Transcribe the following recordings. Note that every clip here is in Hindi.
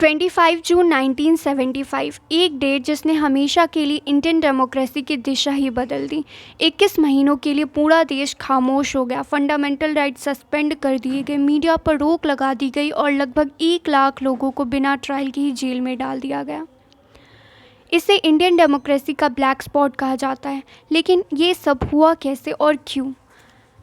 25 जून 1975, एक डेट जिसने हमेशा के लिए इंडियन डेमोक्रेसी की दिशा ही बदल दी। 21 महीनों के लिए पूरा देश खामोश हो गया, फंडामेंटल राइट सस्पेंड कर दिए गए, मीडिया पर रोक लगा दी गई और लगभग 1 लाख लोगों को बिना ट्रायल के ही जेल में डाल दिया गया। इसे इंडियन डेमोक्रेसी का ब्लैक स्पॉट कहा जाता है। लेकिन ये सब हुआ कैसे और क्यों?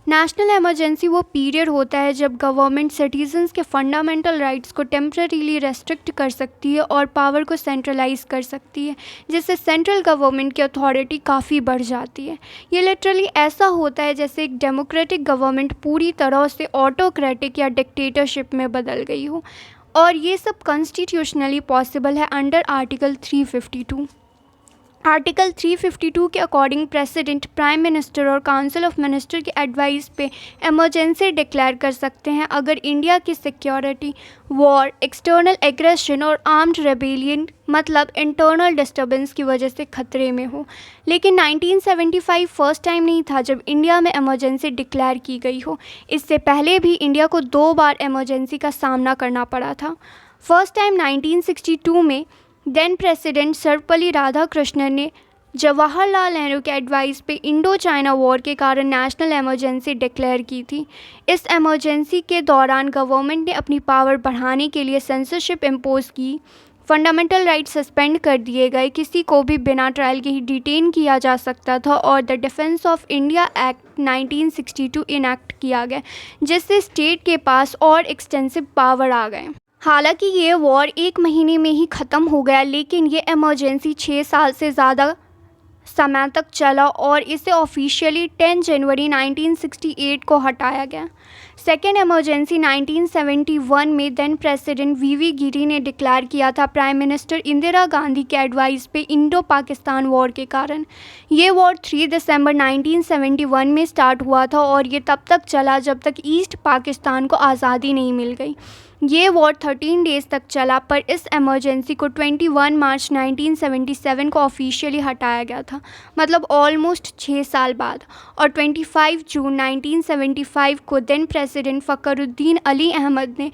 नेशनल इमरजेंसी वो पीरियड होता है जब गवर्नमेंट सिटीजन्स के फंडामेंटल राइट्स को टेम्परेरीली रेस्ट्रिक्ट कर सकती है और पावर को सेंट्रलाइज कर सकती है, जिससे सेंट्रल गवर्नमेंट की अथॉरिटी काफ़ी बढ़ जाती है। ये लिटरली ऐसा होता है जैसे एक डेमोक्रेटिक गवर्नमेंट पूरी तरह से ऑटोक्रेटिक या डिक्टेटरशिप में बदल गई हो, और ये सब कॉन्स्टिट्यूशनली पॉसिबल है अंडर आर्टिकल 352। आर्टिकल 352 के अकॉर्डिंग प्रेसिडेंट, प्राइम मिनिस्टर और काउंसिल ऑफ मिनिस्टर के एडवाइस पे इमरजेंसी डिक्लेयर कर सकते हैं अगर इंडिया की सिक्योरिटी, वॉर, एक्सटर्नल एग्रेशन और आर्म्ड रेबेलियन मतलब इंटरनल डिस्टर्बेंस की वजह से खतरे में हो। लेकिन 1975 फर्स्ट टाइम नहीं था जब इंडिया में इमरजेंसी डिक्लेयर की गई हो। इससे पहले भी इंडिया को 2 बार इमरजेंसी का सामना करना पड़ा था। फर्स्ट टाइम 1962 में देन प्रेसिडेंट सर्वपल्ली राधाकृष्णन ने जवाहरलाल नेहरू के एडवाइस पे इंडो चाइना वॉर के कारण नेशनल इमरजेंसी डिक्लेयर की थी। इस इमरजेंसी के दौरान गवर्नमेंट ने अपनी पावर बढ़ाने के लिए सेंसरशिप इम्पोज की, फंडामेंटल राइट सस्पेंड कर दिए गए, किसी को भी बिना ट्रायल के ही डिटेन किया जा सकता था और the defence of India act 1962 enact किया गया, जिससे स्टेट के पास और एक्सटेंसिव पावर आ गए। हालांकि ये वॉर 1 महीने में ही ख़त्म हो गया, लेकिन ये इमरजेंसी 6 साल से ज़्यादा समय तक चला और इसे ऑफिशियली 10 जनवरी 1968 को हटाया गया। सेकेंड इमरजेंसी 1971 में देन प्रेसिडेंट वीवी गिरी ने डिक्लेयर किया था प्राइम मिनिस्टर इंदिरा गांधी के एडवाइस पे इंडो पाकिस्तान वॉर के कारण। ये वॉर 3 दिसंबर 1971 में स्टार्ट हुआ था और ये तब तक चला जब तक ईस्ट पाकिस्तान को आज़ादी नहीं मिल गई। ये वॉर 13 डेज़ तक चला, पर इस इमरजेंसी को 21 मार्च 1977 को ऑफिशियली हटाया गया था, मतलब ऑलमोस्ट 6 साल बाद। और 25 जून 1975 को देन प्रेसिडेंट फ़खरुद्दीन अली अहमद ने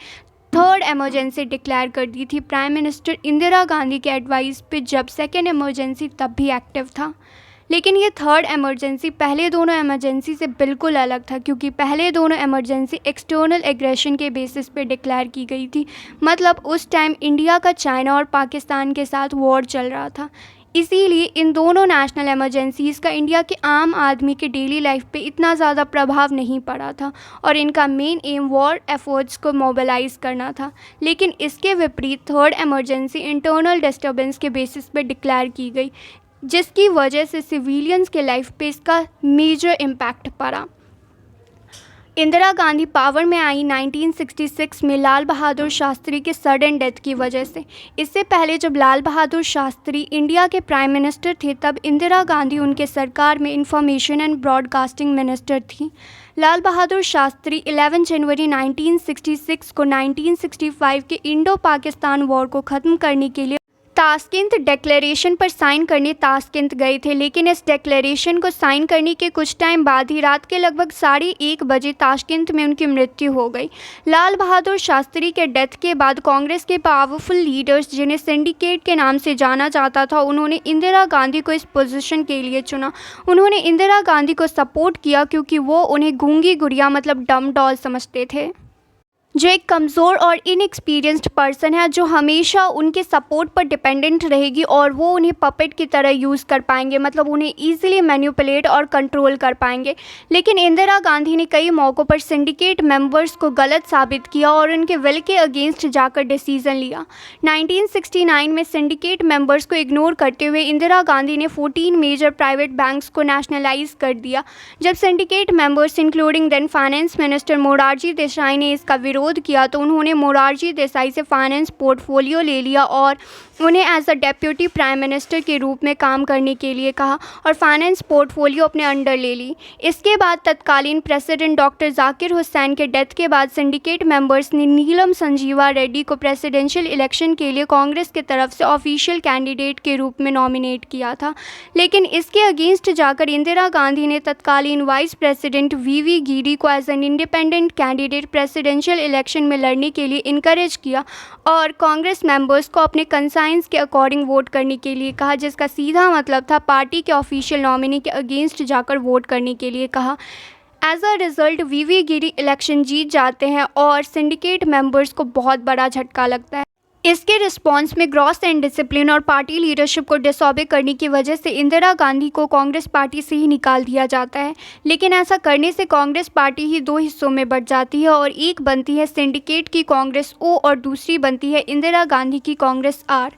थर्ड इमरजेंसी डिक्लेयर कर दी थी प्राइम मिनिस्टर इंदिरा गांधी के एडवाइस पे, जब सेकेंड इमरजेंसी तब भी एक्टिव था। लेकिन ये थर्ड इमरजेंसी पहले दोनों इमरजेंसी से बिल्कुल अलग था, क्योंकि पहले दोनों इमरजेंसी एक्सटर्नल एग्रेशन के बेसिस पे डिक्लेयर की गई थी, मतलब उस टाइम इंडिया का चाइना और पाकिस्तान के साथ वॉर चल रहा था। इसीलिए इन दोनों नेशनल इमरजेंसीज़ का इंडिया के आम आदमी के डेली लाइफ पे इतना ज़्यादा प्रभाव नहीं पड़ा था और इनका मेन एम वॉर एफर्ट्स को मोबिलाइज़ करना था। लेकिन इसके विपरीत थर्ड इमरजेंसी इंटरनल डिस्टर्बेंस के बेसिस पे डिक्लेयर की गई, जिसकी वजह से सिविलियंस के लाइफ पे इसका मेजर इम्पैक्ट पड़ा। इंदिरा गांधी पावर में आई 1966 में लाल बहादुर शास्त्री के सडन डेथ की वजह से। इससे पहले जब लाल बहादुर शास्त्री इंडिया के प्राइम मिनिस्टर थे, तब इंदिरा गांधी उनके सरकार में इंफॉर्मेशन एंड ब्रॉडकास्टिंग मिनिस्टर थी। लाल बहादुर शास्त्री 11 जनवरी 1966 को 1965 के इंडो पाकिस्तान वॉर को ख़त्म करने के लिए ताशकंद डिक्लेरेशन पर साइन करने ताशकंद गए थे। लेकिन इस डिक्लेरेशन को साइन करने के कुछ टाइम बाद ही रात के लगभग 1:30 बजे ताशकंद में उनकी मृत्यु हो गई। लाल बहादुर शास्त्री के डेथ के बाद कांग्रेस के पावरफुल लीडर्स, जिन्हें सिंडिकेट के नाम से जाना जाता था, उन्होंने इंदिरा गांधी को इस पोजीशन के लिए चुना। उन्होंने इंदिरा गांधी को सपोर्ट किया क्योंकि वो उन्हें गूंगी गुड़िया मतलब डम डॉल समझते थे, जो एक कमज़ोर और इनएक्सपीरियंस्ड पर्सन है, जो हमेशा उनके सपोर्ट पर डिपेंडेंट रहेगी और वो उन्हें पपेट की तरह यूज़ कर पाएंगे, मतलब उन्हें ईजिली मैनिपुलेट और कंट्रोल कर पाएंगे। लेकिन इंदिरा गांधी ने कई मौक़ों पर सिंडिकेट मेंबर्स को गलत साबित किया और उनके विल के अगेंस्ट जाकर डिसीज़न लिया। 1969 में सिंडिकेट मेंबर्स को इग्नोर करते हुए इंदिरा गांधी ने 14 मेजर प्राइवेट बैंक्स को नेशनलाइज कर दिया। जब syndicate members including then finance minister Morarji Desai ने इसका विरोध किया, तो उन्होंने मोरारजी देसाई से फाइनेंस पोर्टफोलियो ले लिया और उन्हें as a deputy prime minister के रूप में काम करने के लिए कहा और फाइनेंस पोर्टफोलियो अपने अंडर ले ली। इसके बाद तत्कालीन प्रेसिडेंट डॉक्टर जाकिर हुसैन के डेथ के बाद सिंडिकेट मेंबर्स ने नीलम संजीवा रेड्डी को प्रेसिडेंशियल इलेक्शन के लिए कांग्रेस की तरफ से ऑफिशियल कैंडिडेट के रूप में नॉमिनेट किया था। लेकिन इसके अगेंस्ट जाकर इंदिरा गांधी ने तत्कालीन वाइस प्रेसिडेंट वीवी गिरी को as an independent candidate presidential election में लड़ने के लिए इनकरेज किया और कांग्रेस मेंबर्स को अपने कंसाइंस के अकॉर्डिंग वोट करने के लिए कहा, जिसका सीधा मतलब था पार्टी के ऑफिशियल नॉमिनी के अगेंस्ट जाकर वोट करने के लिए कहा। As a result V V Giri election जीत जाते हैं और सिंडिकेट मेंबर्स को बहुत बड़ा झटका लगता है। इसके रिस्पॉन्स में ग्रॉस एंड डिसिप्लिन और पार्टी लीडरशिप को डिसऑबे करने की वजह से इंदिरा गांधी को कांग्रेस पार्टी से ही निकाल दिया जाता है। लेकिन ऐसा करने से कांग्रेस पार्टी ही दो हिस्सों में बंट जाती है और एक बनती है सिंडिकेट की कांग्रेस ओ और दूसरी बनती है इंदिरा गांधी की कांग्रेस आर।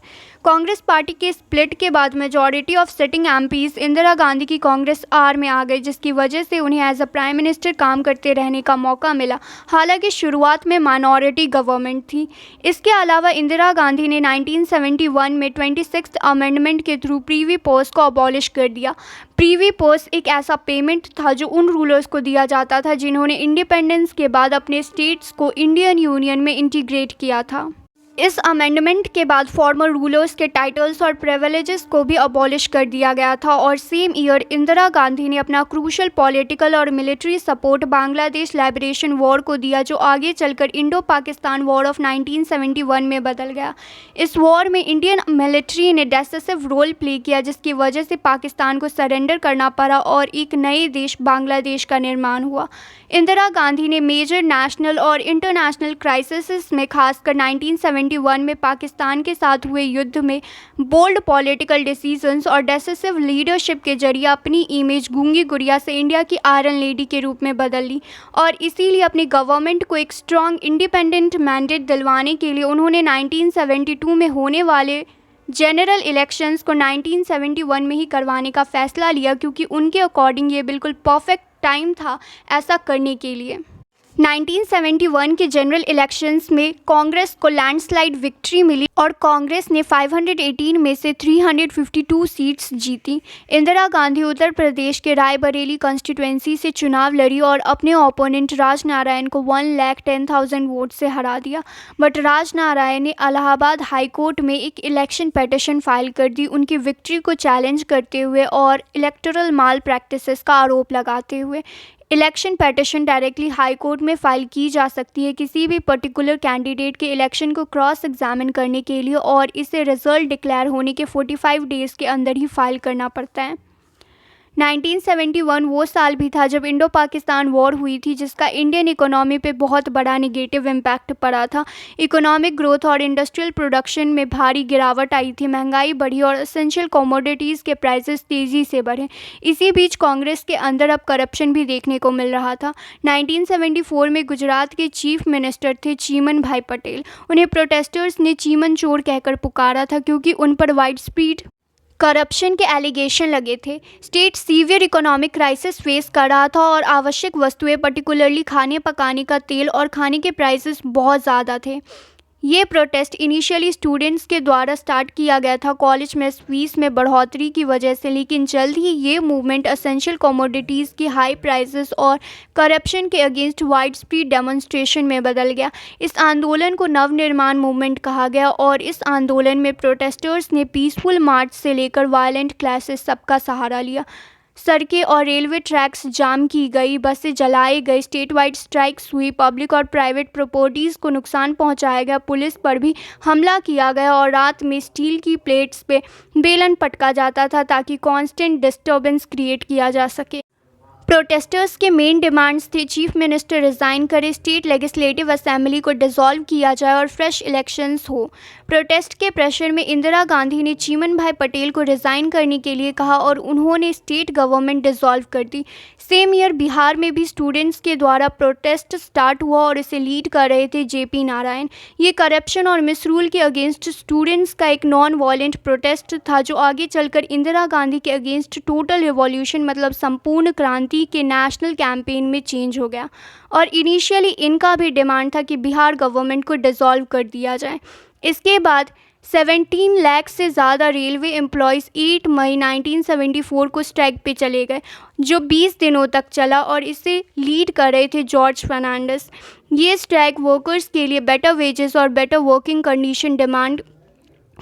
कांग्रेस पार्टी के स्प्लिट के बाद majority of sitting MPs Indira Gandhi की कांग्रेस आर में आ गए, जिसकी वजह से उन्हें एज अ प्राइम मिनिस्टर काम करते रहने का मौका मिला। हालांकि शुरुआत में माइनॉरिटी गवर्नमेंट थी। इसके अलावा इंदिरा गांधी ने 1971 में 26th अमेंडमेंट के थ्रू प्रीवी पोस्ट को अबॉलिश कर दिया। प्रीवी पोस्ट एक ऐसा पेमेंट था जो उन रूलर्स को दिया जाता था जिन्होंने इंडिपेंडेंस के बाद अपने स्टेट्स को इंडियन यूनियन में इंटीग्रेट किया था। इस अमेंडमेंट के बाद फॉर्मर रूलर्स के टाइटल्स और प्रिविलेजेस को भी अबॉलिश कर दिया गया था और सेम ईयर इंदिरा गांधी ने अपना क्रूशल पॉलिटिकल और military support Bangladesh liberation war को दिया, जो आगे चलकर इंडो पाकिस्तान वॉर ऑफ 1971 में बदल गया। इस वॉर में इंडियन मिलिट्री ने डिसिसिव रोल प्ले किया, जिसकी वजह से पाकिस्तान को सरेंडर करना पड़ा और एक नए देश बांग्लादेश का निर्माण हुआ। इंदिरा गांधी ने मेजर नेशनल और इंटरनेशनल क्राइसिस में खासकर 1971 में पाकिस्तान के साथ हुए युद्ध में बोल्ड पॉलिटिकल डिसीजंस और डेसिसिव लीडरशिप के जरिए अपनी इमेज गूंगी गुड़िया से इंडिया की आयरन लेडी के रूप में बदल ली और इसीलिए अपनी गवर्नमेंट को एक स्ट्रॉन्ग इंडिपेंडेंट मैंडेट दिलवाने के लिए उन्होंने 1972 में होने वाले जनरल इलेक्शंस को 1971 में ही करवाने का फैसला लिया, क्योंकि उनके अकॉर्डिंग ये बिल्कुल परफेक्ट टाइम था ऐसा करने के लिए। 1971 के जनरल इलेक्शंस में कांग्रेस को लैंडस्लाइड विक्ट्री मिली और कांग्रेस ने 518 में से 352 सीट्स जीती। इंदिरा गांधी उत्तर प्रदेश के रायबरेली कॉन्स्टिट्यूएंसी से चुनाव लड़ी और अपने ओपोनेंट राजनारायण को 1,10,000 वोट से हरा दिया। बट राजनारायण ने इलाहाबाद हाई कोर्ट में एक इलेक्शन पिटीशन फाइल कर दी, उनकी विक्ट्री को चैलेंज करते हुए और इलेक्टोरल माल प्रैक्टिसेस का आरोप लगाते हुए। Election petition directly high court में फाइल की जा सकती है किसी भी पर्टिकुलर कैंडिडेट के इलेक्शन को क्रॉस एग्जामिन करने के लिए और इसे रिजल्ट डिक्लेयर होने के 45 डेज़ के अंदर ही फाइल करना पड़ता है। 1971 वो साल भी था जब इंडो पाकिस्तान वॉर हुई थी, जिसका इंडियन इकोनॉमी पे बहुत बड़ा नेगेटिव इम्पैक्ट पड़ा था। इकोनॉमिक ग्रोथ और इंडस्ट्रियल प्रोडक्शन में भारी गिरावट आई थी, महंगाई बढ़ी और एसेंशियल कमोडिटीज़ के प्राइसेस तेज़ी से बढ़े। इसी बीच कांग्रेस के अंदर अब करप्शन भी देखने को मिल रहा था। 1974 में गुजरात के चीफ मिनिस्टर थे चीमन भाई पटेल। उन्हें प्रोटेस्टर्स ने चीमन चोर कहकर पुकारा था, क्योंकि उन पर वाइड स्प्रेड करप्शन के एलिगेशन लगे थे। State severe economic crisis face कर रहा था और आवश्यक वस्तुएं पर्टिकुलरली खाने पकाने का तेल और खाने के प्राइसेस बहुत ज़्यादा थे। ये प्रोटेस्ट इनिशियली स्टूडेंट्स के द्वारा स्टार्ट किया गया था कॉलेज में फीस में बढ़ोतरी की वजह से, लेकिन जल्द ही ये मूवमेंट एसेंशियल कमोडिटीज़ की हाई प्राइसेस और करप्शन के अगेंस्ट वाइड स्प्रेड डेमोन्स्ट्रेशन में बदल गया। इस आंदोलन को नवनिर्माण मूवमेंट कहा गया और इस आंदोलन में प्रोटेस्टर्स ने पीसफुल मार्च से लेकर वायलेंट क्लैशेस सबका सहारा लिया। सड़कें और रेलवे ट्रैक्स जाम की गई, बसें जलाई गई, स्टेट वाइड स्ट्राइक्स हुई, पब्लिक और प्राइवेट प्रॉपर्टीज़ को नुकसान पहुंचाया गया, पुलिस पर भी हमला किया गया और रात में स्टील की प्लेट्स पे बेलन पटका जाता था ताकि कांस्टेंट डिस्टर्बेंस क्रिएट किया जा सके। प्रोटेस्टर्स के मेन डिमांड्स थे चीफ मिनिस्टर रिज़ाइन करे, स्टेट लेजिस्लेटिव असेंबली को डिसॉल्व किया जाए और फ्रेश इलेक्शंस हो। प्रोटेस्ट के प्रेशर में इंदिरा गांधी ने चीमन भाई पटेल को रिज़ाइन करने के लिए कहा और उन्होंने स्टेट गवर्नमेंट डिसॉल्व कर दी। सेम ईयर बिहार में भी स्टूडेंट्स के द्वारा प्रोटेस्ट स्टार्ट हुआ और इसे लीड कर रहे थे JP नारायण। ये करप्शन और मिसरूल के अगेंस्ट स्टूडेंट्स का एक नॉन वायलेंट प्रोटेस्ट था, जो आगे चलकर इंदिरा गांधी के अगेंस्ट टोटल रिवॉल्यूशन मतलब संपूर्ण क्रांति के नेशनल कैंपेन में चेंज हो गया। और इनिशियली इनका भी डिमांड था कि बिहार गवर्नमेंट को डिसॉल्व कर दिया जाए। इसके बाद 17 लाख से ज़्यादा रेलवे एम्प्लॉयज़ 8 मई 1974 को स्ट्राइक पे चले गए, जो 20 दिनों तक चला और इसे लीड कर रहे थे जॉर्ज फर्नांडिस। ये स्ट्राइक वर्कर्स के लिए बेटर वेजेस और बेटर वर्किंग कंडीशन डिमांड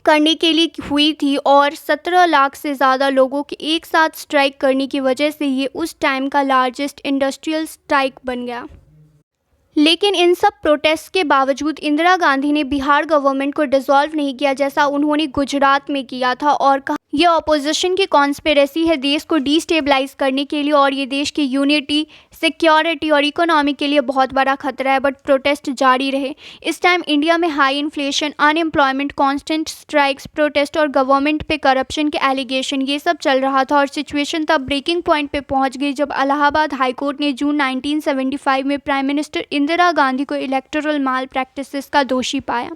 करने के लिए हुई थी और 17 लाख से ज़्यादा लोगों के एक साथ स्ट्राइक करने की वजह से ये उस टाइम का लार्जेस्ट इंडस्ट्रियल स्ट्राइक बन गया। लेकिन इन सब प्रोटेस्ट के बावजूद इंदिरा गांधी ने बिहार गवर्नमेंट को डिसॉल्व नहीं किया जैसा उन्होंने गुजरात में किया था और कहा यह ऑपोजिशन की कॉन्स्पिरेसी है देश को डिस्टेबलाइज करने के लिए और ये देश की यूनिटी, सिक्योरिटी और इकोनॉमी के लिए बहुत बड़ा खतरा है। बट प्रोटेस्ट जारी रहे। इस टाइम इंडिया में high inflation, unemployment, constant strikes, protest और गवर्नमेंट पे करप्शन के एलिगेशन ये सब चल रहा था और सिचुएशन तब ब्रेकिंग पॉइंट पे पहुंच गई जब इलाहाबाद हाईकोर्ट ने जून 1975 में प्राइम मिनिस्टर इंदिरा गांधी को इलेक्टोरल माल प्रैक्टिसेस का दोषी पाया।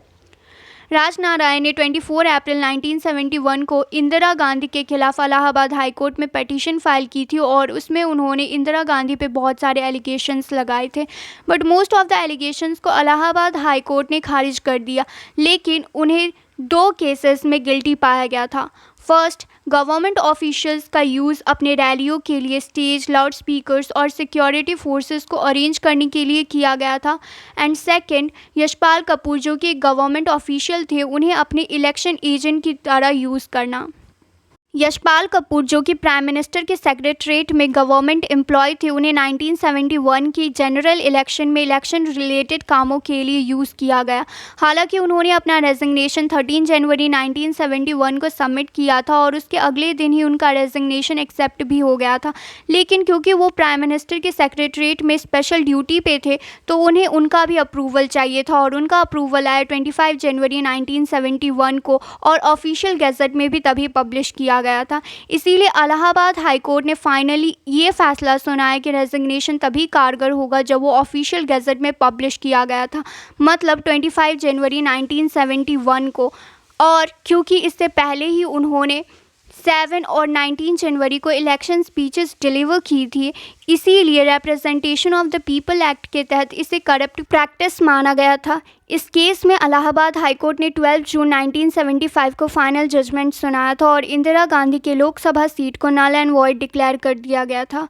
राजनारायण ने 24 अप्रैल 1971 को इंदिरा गांधी के खिलाफ इलाहाबाद हाईकोर्ट में पिटीशन फाइल की थी और उसमें उन्होंने इंदिरा गांधी पे बहुत सारे एलिगेशंस लगाए थे। But most of the allegations को इलाहाबाद हाईकोर्ट ने खारिज कर दिया, लेकिन उन्हें 2 केसेस में गिल्टी पाया गया था। फर्स्ट, गवर्नमेंट ऑफिशियल्स का यूज़ अपने रैलियों के लिए स्टेज, लाउड स्पीकर्स और सिक्योरिटी फोर्सेस को अरेंज करने के लिए किया गया था। एंड सेकंड, यशपाल कपूर जो कि एक गवर्नमेंट ऑफिशियल थे, उन्हें अपने इलेक्शन एजेंट की तरह यूज़ करना। यशपाल कपूर जो कि प्राइम मिनिस्टर के सेक्रेटरीट में गवर्नमेंट एम्प्लॉय थे, उन्हें 1971 की जनरल इलेक्शन में इलेक्शन रिलेटेड कामों के लिए यूज़ किया गया। हालांकि उन्होंने अपना रेजिग्नेशन 13 जनवरी 1971 को सबमिट किया था और उसके अगले दिन ही उनका रेजिग्नेशन एक्सेप्ट भी हो गया था। लेकिन क्योंकि वो प्राइम मिनिस्टर के सेक्रेटरीट में स्पेशल ड्यूटी पे थे तो उन्हें उनका भी अप्रूवल चाहिए था और उनका अप्रूवल आया 25 जनवरी 1971 को और ऑफिशियल गैजेट में भी तभी पब्लिश किया गया था। इसीलिए इलाहाबाद हाईकोर्ट ने फाइनली ये फैसला सुनाया कि रेजिग्नेशन तभी कारगर होगा जब वो ऑफिशियल गैजेट में पब्लिश किया गया था, मतलब 25 जनवरी 1971 को। और क्योंकि इससे पहले ही उन्होंने 7 और 19 जनवरी को इलेक्शन स्पीचेस डिलीवर की थी, इसीलिए representation of the people act के तहत इसे करप्ट प्रैक्टिस माना गया था। इस केस में इलाहाबाद हाईकोर्ट ने 12 जून 1975 को फाइनल जजमेंट सुनाया था और इंदिरा गांधी के लोकसभा सीट को नल एंड वॉइड डिक्लेयर कर दिया गया था।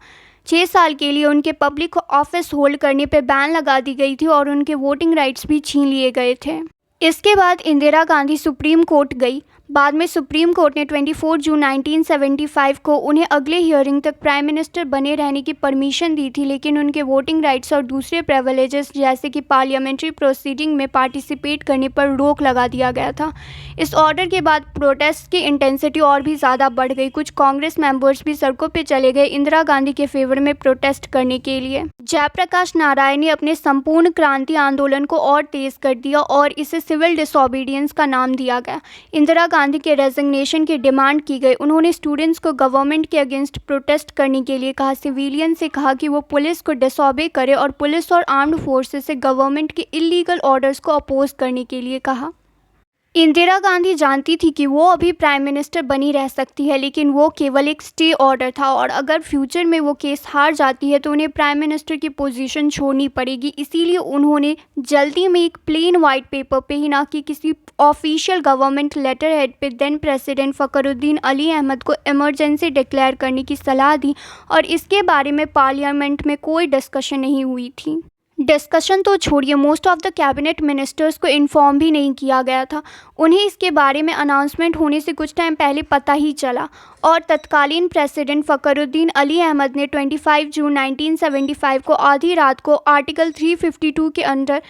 6 साल के लिए उनके पब्लिक ऑफिस होल्ड करने पर बैन लगा दी गई थी और उनके वोटिंग राइट्स भी छीन लिए गए थे। इसके बाद इंदिरा गांधी सुप्रीम कोर्ट गई। बाद में सुप्रीम कोर्ट ने 24 जून 1975 को उन्हें अगले हियरिंग तक प्राइम मिनिस्टर बने रहने की परमिशन दी थी, लेकिन उनके वोटिंग राइट्स और दूसरे प्रिविलेजेस जैसे कि पार्लियामेंट्री प्रोसीडिंग में पार्टिसिपेट करने पर रोक लगा दिया गया था। इस ऑर्डर के बाद प्रोटेस्ट की इंटेंसिटी और भी ज़्यादा बढ़ गई। कुछ कांग्रेस मेंबर्स भी सड़कों पर चले गए इंदिरा गांधी के फेवर में प्रोटेस्ट करने के लिए। जयप्रकाश नारायण ने अपने संपूर्ण क्रांति आंदोलन को और तेज कर दिया और इसे सिविल डिसोबीडियंस का नाम दिया गया। इंदिरा गांधी के रेजिग्नेशन की डिमांड की गई। उन्होंने स्टूडेंट्स को गवर्नमेंट के अगेंस्ट प्रोटेस्ट करने के लिए कहा। सिविलियन से कहा कि वो पुलिस को डिसोबे करे और पुलिस और आर्म्ड फोर्सेस से गवर्नमेंट के इलीगल ऑर्डर्स को अपोज करने के लिए कहा। इंदिरा गांधी जानती थी कि वो अभी प्राइम मिनिस्टर बनी रह सकती है, लेकिन वो केवल एक स्टे ऑर्डर था और अगर फ्यूचर में वो केस हार जाती है तो उन्हें प्राइम मिनिस्टर की पोजीशन छोड़नी पड़ेगी। इसीलिए उन्होंने जल्दी में एक प्लेन वाइट पेपर पे ही, ना कि किसी ऑफिशियल गवर्नमेंट लेटर हेड पे, देन प्रेसिडेंट फखरुद्दीन अली अहमद को इमरजेंसी डिक्लेयर करने की सलाह दी और इसके बारे में पार्लियामेंट में कोई डिस्कशन नहीं हुई थी। डिस्कशन तो छोड़िए, most of the cabinet ministers को इन्फॉर्म भी नहीं किया गया था। उन्हें इसके बारे में अनाउंसमेंट होने से कुछ टाइम पहले पता ही चला और तत्कालीन प्रेसिडेंट फखरुद्दीन अली अहमद ने 25 जून 1975 को आधी रात को आर्टिकल 352 के अंदर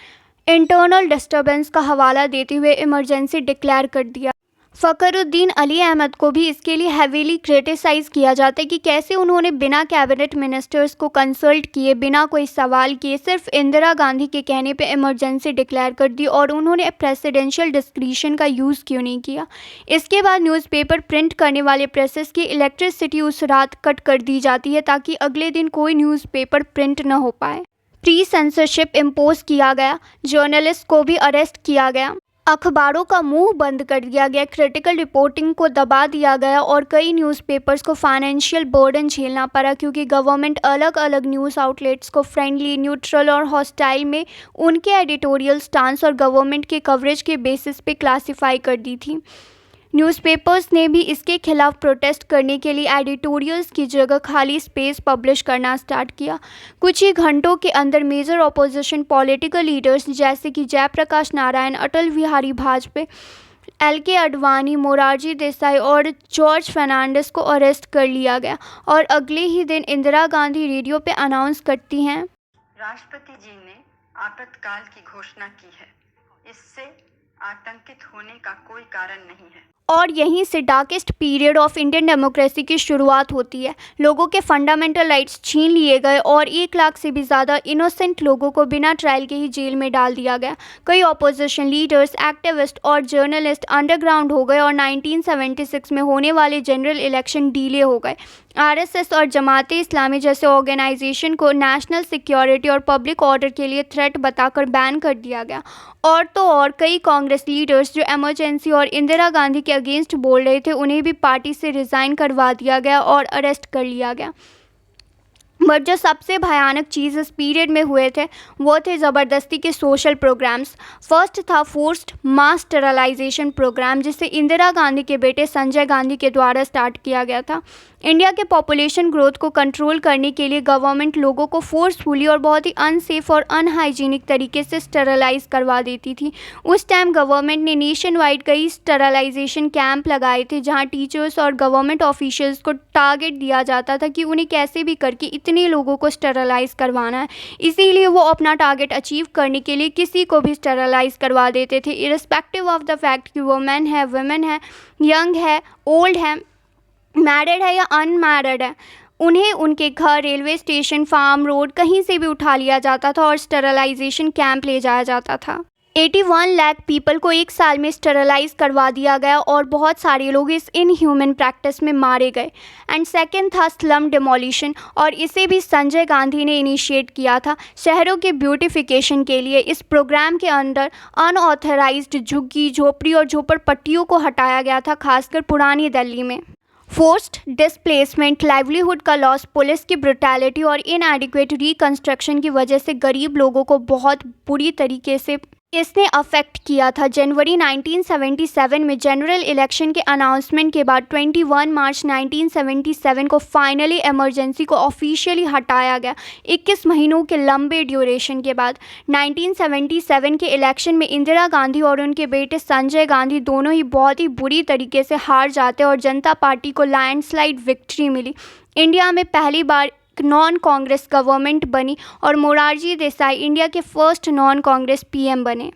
इंटरनल डिस्टर्बेंस का हवाला देते हुए इमरजेंसी डिक्लेयर कर दिया। फखरुद्दीन अली अहमद को भी इसके लिए हैवीली क्रिटिसाइज़ किया जाता है कि कैसे उन्होंने बिना कैबिनेट मिनिस्टर्स को कंसल्ट किए, बिना कोई सवाल किए, सिर्फ इंदिरा गांधी के कहने पे इमरजेंसी डिक्लेयर कर दी और उन्होंने प्रेसिडेंशियल डिस्क्रिशन का यूज़ क्यों नहीं किया। इसके बाद न्यूज़पेपर प्रिंट करने वाले प्रेसेस की इलेक्ट्रिसिटी उस रात कट कर दी जाती है ताकि अगले दिन कोई न्यूज़पेपर प्रिंट न हो पाए। प्री सेंसरशिप इम्पोज किया गया, जर्नलिस्ट को भी अरेस्ट किया गया, अखबारों का मुंह बंद कर दिया गया, क्रिटिकल रिपोर्टिंग को दबा दिया गया और कई न्यूज़पेपर्स को फाइनेंशियल बर्डन झेलना पड़ा क्योंकि गवर्नमेंट अलग अलग न्यूज़ आउटलेट्स को फ्रेंडली, न्यूट्रल और हॉस्टाइल में उनके एडिटोरियल स्टांस और गवर्नमेंट के कवरेज के बेसिस पे क्लासीफाई कर दी थी। न्यूज़पेपर्स ने भी इसके खिलाफ प्रोटेस्ट करने के लिए एडिटोरियल्स की जगह खाली स्पेस पब्लिश करना स्टार्ट किया। कुछ ही घंटों के अंदर मेजर अपोजिशन पॉलिटिकल लीडर्स जैसे कि जयप्रकाश नारायण, अटल बिहारी वाजपेयी, LK आडवाणी, मोरारजी देसाई और जॉर्ज फर्नांडिस को अरेस्ट कर लिया गया और अगले ही दिन इंदिरा गांधी रेडियो पे अनाउंस करती हैं, राष्ट्रपति जी ने आपातकाल की घोषणा की है। इससे आतंकित होने का कोई कारण नहीं है। और यहीं से darkest period of Indian democracy की शुरुआत होती है। लोगों के फंडामेंटल राइट्स छीन लिए गए और 1 लाख से भी ज़्यादा इनोसेंट लोगों को बिना ट्रायल के ही जेल में डाल दिया गया। कई ऑपोजिशन लीडर्स, एक्टिविस्ट और जर्नलिस्ट अंडरग्राउंड हो गए और 1976 में होने वाले जनरल इलेक्शन डिले हो गए। आरएसएस और जमाते इस्लामी जैसे ऑर्गेनाइजेशन को नेशनल सिक्योरिटी और पब्लिक ऑर्डर के लिए थ्रेट बताकर बैन कर दिया गया। और तो और कई कांग्रेस लीडर्स जो इमरजेंसी और इंदिरा गांधी के अगेंस्ट बोल रहे थे, उन्हें भी पार्टी से रिज़ाइन करवा दिया गया और अरेस्ट कर लिया गया। बट जो सबसे भयानक चीज़ इस पीरियड में हुए थे वो थे ज़बरदस्ती के सोशल प्रोग्राम्स। फर्स्ट था फोर्स्ड मास स्टरलाइजेशन प्रोग्राम, जिसे इंदिरा गांधी के बेटे संजय गांधी के द्वारा स्टार्ट किया गया था। इंडिया के पॉपुलेशन ग्रोथ को कंट्रोल करने के लिए गवर्नमेंट लोगों को फोर्सफुली और बहुत ही अनसेफ और अनहाइजीनिक तरीके से स्टरलाइज करवा देती थी। उस टाइम गवर्नमेंट ने नेशन वाइड कई स्टरलाइजेशन कैंप लगाए थे, जहां टीचर्स और गवर्नमेंट ऑफिशियल्स को टारगेट दिया जाता था कि उन्हें कैसे भी करके इतने लोगों को स्टरलाइज करवाना है। इसीलिए वो अपना टारगेट अचीव करने के लिए किसी को भी स्टरलाइज करवा देते थे, इररिस्पेक्टिव ऑफ द फैक्ट कि वो मैन है, वुमेन है, यंग है, ओल्ड है, मैरिड है या अनमैरिड है। उन्हें उनके घर, रेलवे स्टेशन, फार्म, रोड कहीं से भी उठा लिया जाता था और स्टरलाइजेशन कैंप ले जाया जाता था। 81 लाख पीपल को 1 साल में स्टरलाइज करवा दिया गया और बहुत सारे लोग इस इनह्यूमन प्रैक्टिस में मारे गए। एंड सेकंड था स्लम डिमोलिशन, और इसे भी संजय गांधी ने इनिशिएट किया था शहरों के ब्यूटिफिकेशन के लिए। इस प्रोग्राम के अंदर अनऑथराइज्ड झुग्गी, झोपड़ी और झोपड़पट्टियों को हटाया गया था, खासकर पुरानी दिल्ली में। फोर्स्ड डिस्प्लेसमेंट, लाइवलीहुड का लॉस, पुलिस की ब्रुटैलिटी और इनएडिक्वेट रिकंस्ट्रक्शन की वजह से गरीब लोगों को बहुत बुरी तरीके से इसने अफेक्ट किया था। जनवरी 1977 में जनरल इलेक्शन के अनाउंसमेंट के बाद 21 मार्च 1977 को फाइनली इमरजेंसी को ऑफिशियली हटाया गया। 21 महीनों के लंबे ड्यूरेशन के बाद 1977 के इलेक्शन में इंदिरा गांधी और उनके बेटे संजय गांधी दोनों ही बहुत ही बुरी तरीके से हार जाते और जनता पार्टी को लैंडस्लाइड विक्ट्री मिली। इंडिया में पहली बार नॉन कांग्रेस गवर्नमेंट बनी और मोरारजी देसाई इंडिया के फर्स्ट नॉन कांग्रेस पीएम बने।